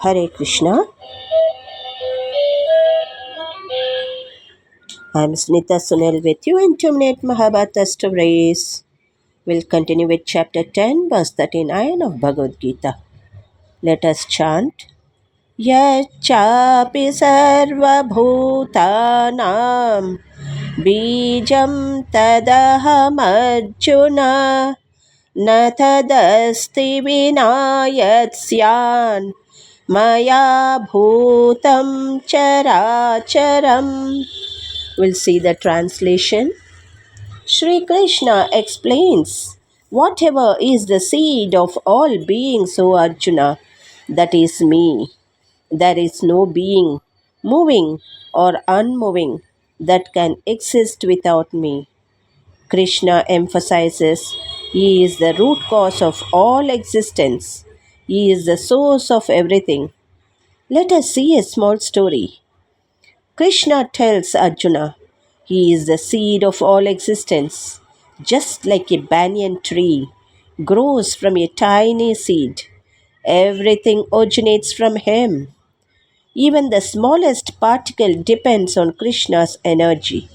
Hare Krishna. I'm Snita Sunil with you in 2-minute Mahabharata stories. We'll continue with chapter 10, verse 39 of Bhagavad Gita. Let us chant. Yachapi sarvabhutanam bijam tadaham arjuna na tadasti vinayat maya bhutam characharam. We'll see the translation. Sri Krishna explains, whatever is the seed of all beings, O Arjuna, that is me. There is no being, moving or unmoving, that can exist without me. Krishna emphasizes, He is the root cause of all existence. He is the source of everything. Let us see a small story. Krishna tells Arjuna, he is the seed of all existence, just like a banyan tree grows from a tiny seed. Everything originates from him. Even the smallest particle depends on Krishna's energy.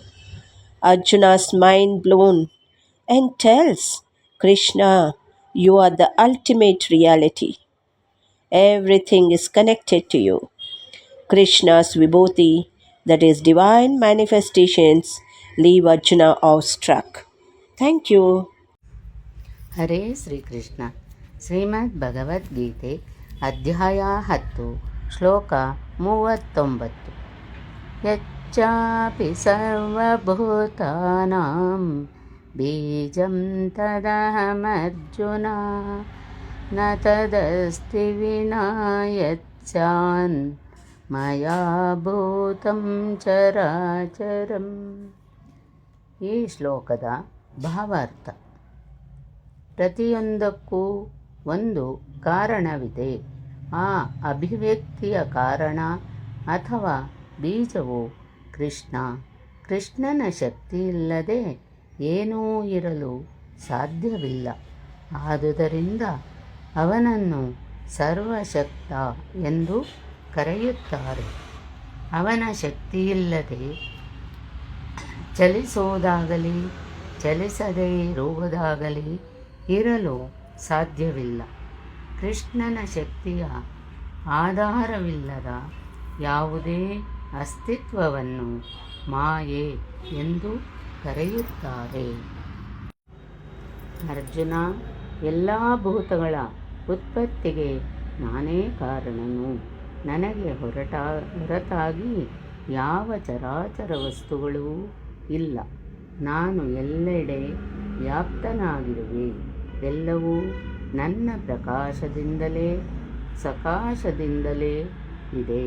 Arjuna's mind blown and tells Krishna, you are the ultimate reality. Everything is connected to you. Krishna's vibhuti, that is divine manifestations, leave Arjuna awestruck. Thank you. ಹರೇ ಶ್ರೀಕೃಷ್ಣ. ಶ್ರೀಮದ್ ಭಗವದ್ಗೀತೆ ಅಧ್ಯಾಯ 10 ಶ್ಲೋಕ 39. ಯಚ್ಚಾಪಿ ಸರ್ವಭೂತಾನಾಂ ಬೀಜಂ ತದಹಮರ್ಜುನ ನ ತದಸ್ತಿ ವಿನಾ ಯಚ್ಚಾನ್ ಮಯಾ ಭೂತಂ ಚರಾಚರಂ. ಈ ಶ್ಲೋಕದ ಭಾವಾರ್ಥ: ಪ್ರತಿಯೊಂದಕ್ಕೂ ಒಂದು ಕಾರಣವಿದೆ. ಆ ಅಭಿವ್ಯಕ್ತಿಯ ಕಾರಣ ಅಥವಾ ಬೀಜವು ಕೃಷ್ಣ. ಕೃಷ್ಣನ ಶಕ್ತಿಯಿಲ್ಲದೆ ಏನೂ ಇರಲು ಸಾಧ್ಯವಿಲ್ಲ. ಆದುದರಿಂದ ಅವನನ್ನು ಸರ್ವಶಕ್ತ ಎಂದು ಕರೆಯುತ್ತಾರೆ. ಅವನ ಶಕ್ತಿಯಿಲ್ಲದೆ ಚಲಿಸುವುದಾಗಲಿ ಚಲಿಸದೇ ಇರುವುದಾಗಲಿ ಇರಲು ಸಾಧ್ಯವಿಲ್ಲ. ಕೃಷ್ಣನ ಶಕ್ತಿಯ ಆಧಾರವಿಲ್ಲದ ಯಾವುದೇ ಅಸ್ತಿತ್ವವನ್ನು ಮಾಯೆ ಎಂದು ಕರೆಯುತ್ತಾರೆ. ಅರ್ಜುನ, ಎಲ್ಲ ಭೂತಗಳ ಉತ್ಪತ್ತಿಗೆ ನಾನೇ ಕಾರಣನು. ನನಗೆ ಹೊರತಾಗಿ ಯಾವ ಚರಾಚರ ವಸ್ತುಗಳೂ ಇಲ್ಲ. ನಾನು ಎಲ್ಲೆಡೆ ವ್ಯಾಪ್ತನಾಗಿರುವೆ. ಎಲ್ಲವೂ ನನ್ನ ಪ್ರಕಾಶದಿಂದಲೇ ಸಕಾಶದಿಂದಲೇ ಇದೆ.